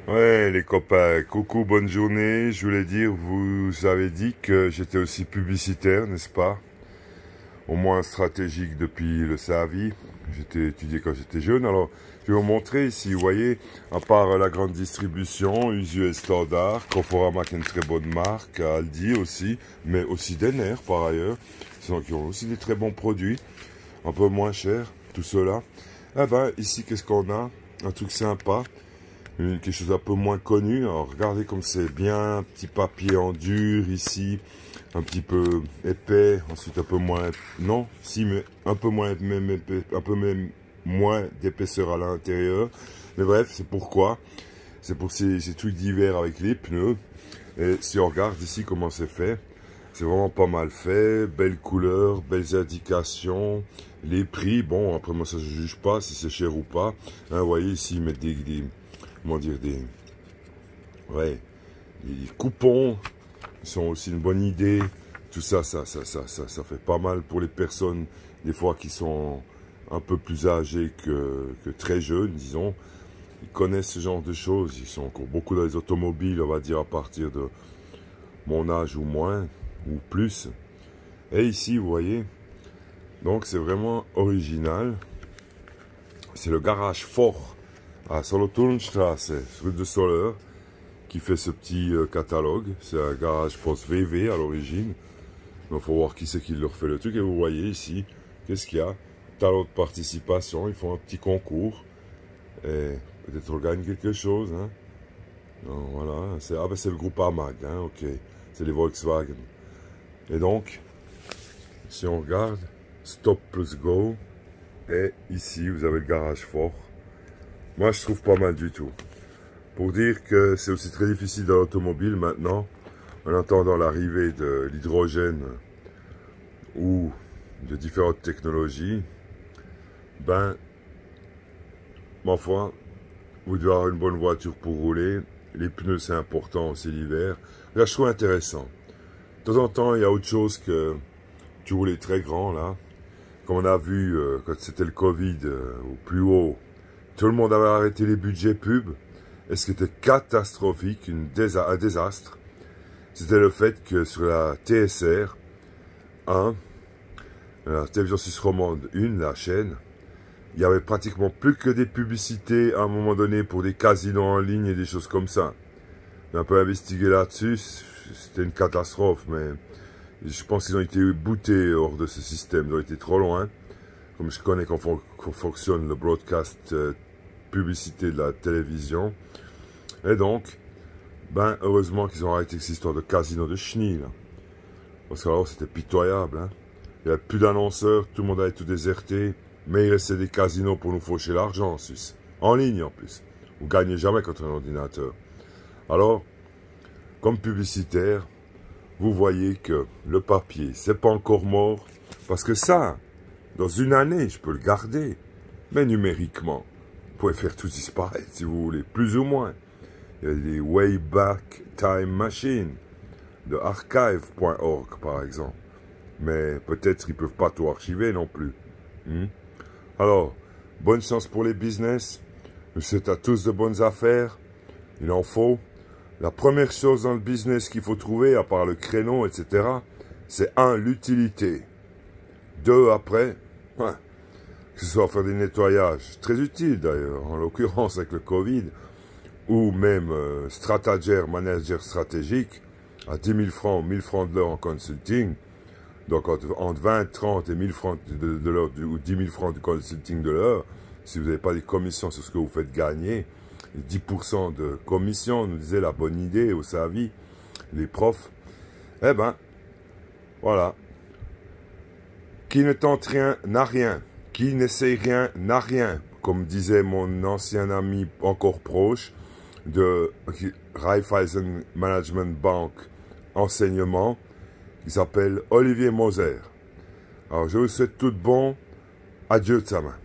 Ouais, les copains, coucou, bonne journée. Je voulais dire, vous avez dit que j'étais aussi publicitaire, n'est-ce pas? Au moins stratégique depuis le SAVI. J'étais étudié quand j'étais jeune. Alors, je vais vous montrer ici, vous voyez, à part la grande distribution, Usuel Standard, Conforama qui est une très bonne marque, Aldi aussi, mais aussi Denner par ailleurs, qui ont aussi des très bons produits, un peu moins chers, tout cela. Eh ben, ici, qu'est-ce qu'on a? Un truc sympa. Quelque chose un peu moins connu. Alors regardez comme c'est bien, un petit papier en dur ici, un petit peu épais, ensuite un peu moins, non, si mais un peu moins, même épais, un peu même moins d'épaisseur à l'intérieur. Mais bref, c'est pourquoi, c'est pour ces trucs d'hiver avec les pneus. Et si on regarde ici comment c'est fait, c'est vraiment pas mal fait, belles couleurs, belles indications, les prix, bon après moi ça je juge pas si c'est cher ou pas. Hein, vous voyez ici ils mettent comment dire, ouais, des coupons, ils sont aussi une bonne idée. Tout ça, ça fait pas mal pour les personnes, des fois, qui sont un peu plus âgées que très jeunes, disons. Ils connaissent ce genre de choses. Ils sont encore beaucoup dans les automobiles, on va dire, à partir de mon âge ou moins, ou plus. Et ici, vous voyez, donc c'est vraiment original. C'est le garage fort à Solothurnstraße, rue de Soleure, qui fait ce petit catalogue. C'est un garage post VV à l'origine. Donc il faut voir qui c'est qui leur fait le truc. Et vous voyez ici, qu'est-ce qu'il y a? Talon de participation, ils font un petit concours. Et peut-être on gagne quelque chose. Hein. Donc, voilà, ah ben c'est le groupe AMAG, hein, ok. C'est les Volkswagen. Et donc, si on regarde, Stop plus Go. Et ici, vous avez le garage fort. Moi, je trouve pas mal du tout. Pour dire que c'est aussi très difficile dans l'automobile maintenant, en attendant l'arrivée de l'hydrogène ou de différentes technologies, ben, ma foi, vous devez avoir une bonne voiture pour rouler. Les pneus, c'est important aussi l'hiver. Là, je trouve intéressant. De temps en temps, il y a autre chose que tu roulais très grand, là. Comme on a vu quand c'était le Covid au plus haut, tout le monde avait arrêté les budgets pub. Et ce qui était catastrophique, un désastre, c'était le fait que sur la TSR 1, la télévision suisse romande 1, la chaîne, il n'y avait pratiquement plus que des publicités à un moment donné pour des casinos en ligne et des choses comme ça. J'ai un peu investigué là-dessus, c'était une catastrophe, mais je pense qu'ils ont été bootés hors de ce système, ils ont été trop loin. Comme je connais comment fonctionne le broadcast publicité de la télévision. Et donc, ben, heureusement qu'ils ont arrêté cette histoire de casino de chenilles. Là. Parce que alors c'était pitoyable. Hein. Il n'y avait plus d'annonceurs, tout le monde avait tout déserté. Mais il restait des casinos pour nous faucher l'argent en Suisse. En ligne en plus. Vous ne gagnez jamais contre un ordinateur. Alors, comme publicitaire, vous voyez que le papier, c'est pas encore mort. Parce que ça, dans une année, je peux le garder. Mais numériquement, vous pouvez faire tout disparaître si vous voulez, plus ou moins. Il y a des Wayback Time Machine de archive.org par exemple. Mais peut-être ils ne peuvent pas tout archiver non plus. Alors, bonne chance pour les business. Je vous souhaite à tous de bonnes affaires. Il en faut. La première chose dans le business qu'il faut trouver, à part le créneau, etc., c'est 1, l'utilité. 2, après, que ce soit faire des nettoyages, très utile d'ailleurs, en l'occurrence avec le Covid, ou même stratagère, manager stratégique, à 10 000 francs, 1000 francs de l'heure en consulting, donc entre 20, 30 et 1000 francs de l'heure, ou 10 000 francs de consulting de l'heure, si vous n'avez pas des commissions sur ce que vous faites gagner, 10% de commission, nous disait la bonne idée au SAVI, les profs, eh ben, voilà. Qui ne tente rien n'a rien. Qui n'essaye rien n'a rien. Comme disait mon ancien ami encore proche de Raiffeisen Management Bank Enseignement, qui s'appelle Olivier Moser. Alors je vous souhaite tout de bon. Adieu, Tsama.